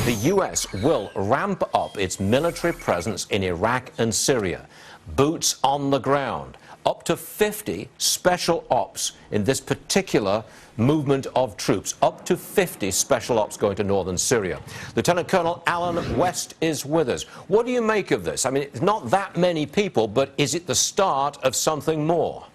the U.S. will ramp up its military presence in Iraq and Syria. Boots on the ground. Up to 50 special ops in this particular movement of troops. Up to 50 special ops going to northern Syria. Lieutenant Colonel Allen West is with us. What do you make of this? I mean, it's not that many people, but is it the start of something more?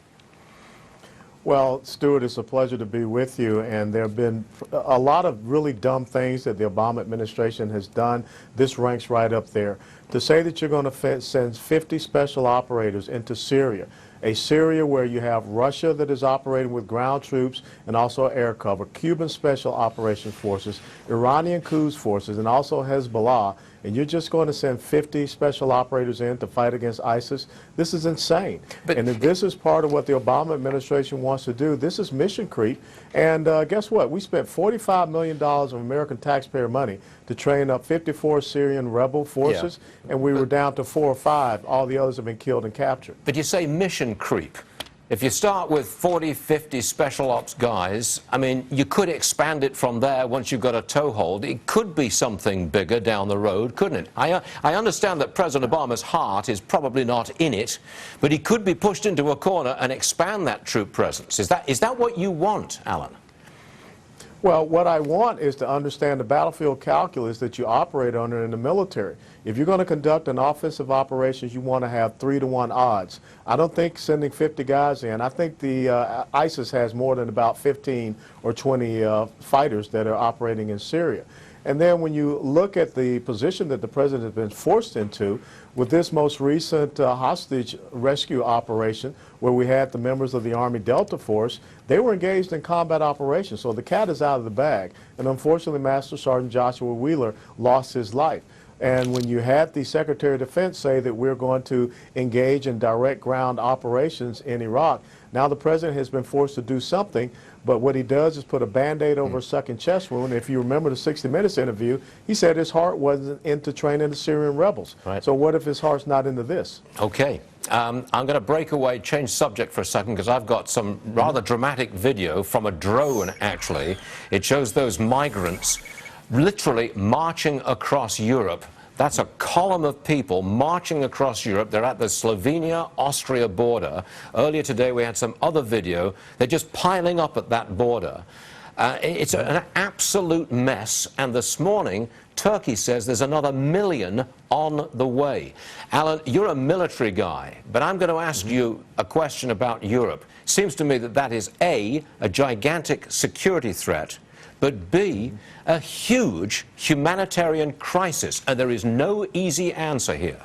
Well, Stuart, it's a pleasure to be with you, and there have been a lot of really dumb things that the Obama administration has done. This ranks right up there. To say that you're going to send 50 special operators into Syria, a Syria where you have Russia that is operating with ground troops and also air cover, Cuban Special Operations Forces, Iranian Quds Forces, and also Hezbollah, and you're just going to send 50 special operators in to fight against ISIS? This is insane. And if this is part of what the Obama administration wants to do, this is mission creep. And guess what? We spent $45 million of American taxpayer money to train up 54 Syrian rebel forces, and we were down to 4 or 5. All the others have been killed and captured. But you say mission creep. If you start with 40, 50 special ops guys, I mean, you could expand it from there once you've got a toehold. It could be something bigger down the road, couldn't it? I understand that President Obama's heart is probably not in it, but he could be pushed into a corner and expand that troop presence. Is that what you want, Alan? Well, what I want is to understand the battlefield calculus that you operate under in the military. If you're going to conduct an offensive operations, you want to have 3-to-1 odds. I don't think sending 50 guys in. I think the ISIS has more than about 15 or 20 fighters that are operating in Syria. And then when you look at the position that the president has been forced into with this most recent hostage rescue operation, where we had the members of the Army Delta Force, they were engaged in combat operations. So the cat is out of the bag. And unfortunately, Master Sergeant Joshua Wheeler lost his life. And when you had the Secretary of Defense say that we're going to engage in direct ground operations in Iraq, now the president has been forced to do something, but what he does is put a Band-Aid over a sucking chest wound. If you remember the 60 Minutes interview, he said his heart wasn't into training the Syrian rebels. Right. So what if his heart's not into this? Okay. I'm going to break away, change subject for a second, because I've got some rather dramatic video from a drone, actually. It shows those migrants literally marching across Europe. That's a column of people marching across Europe. They're at the Slovenia-Austria border. Earlier today, we had some other video. They're just piling up at that border. It's an absolute mess. And this morning, Turkey says there's another 1 million on the way. Alan, you're a military guy, but I'm going to ask you a question about Europe. Seems to me that that is A, a gigantic security threat, but B, a huge humanitarian crisis, and there is no easy answer here.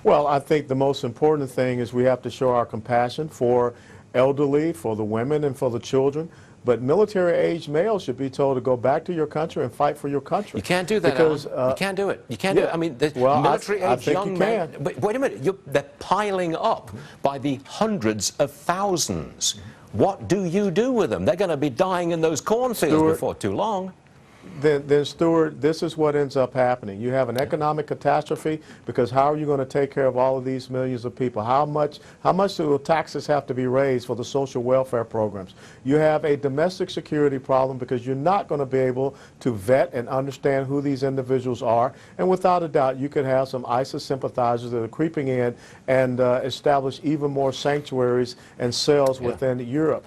Well, I think the most important thing is we have to show our compassion for elderly, for the women, and for the children. But military-aged males should be told to go back to your country and fight for your country. You can't do that, because, Alan. You can't do it. You can't do it. I mean, the military-aged young men. But wait a minute. They're piling up by the hundreds of thousands. What do you do with them? They're going to be dying in those cornfields before too long. Then, Stuart, this is what ends up happening. You have an economic catastrophe, because how are you going to take care of all of these millions of people? How much do taxes have to be raised for the social welfare programs? You have a domestic security problem, because you're not going to be able to vet and understand who these individuals are. And without a doubt, you could have some ISIS sympathizers that are creeping in and establish even more sanctuaries and cells within Europe.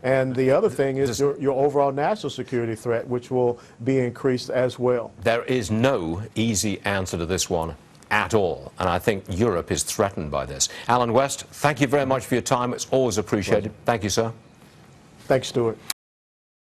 And the other thing is your overall national security threat, which will be increased as well. There is no easy answer to this one at all, and I think Europe is threatened by this. Alan West, thank you very much for your time. It's always appreciated. Thank you, sir. Thanks, Stuart.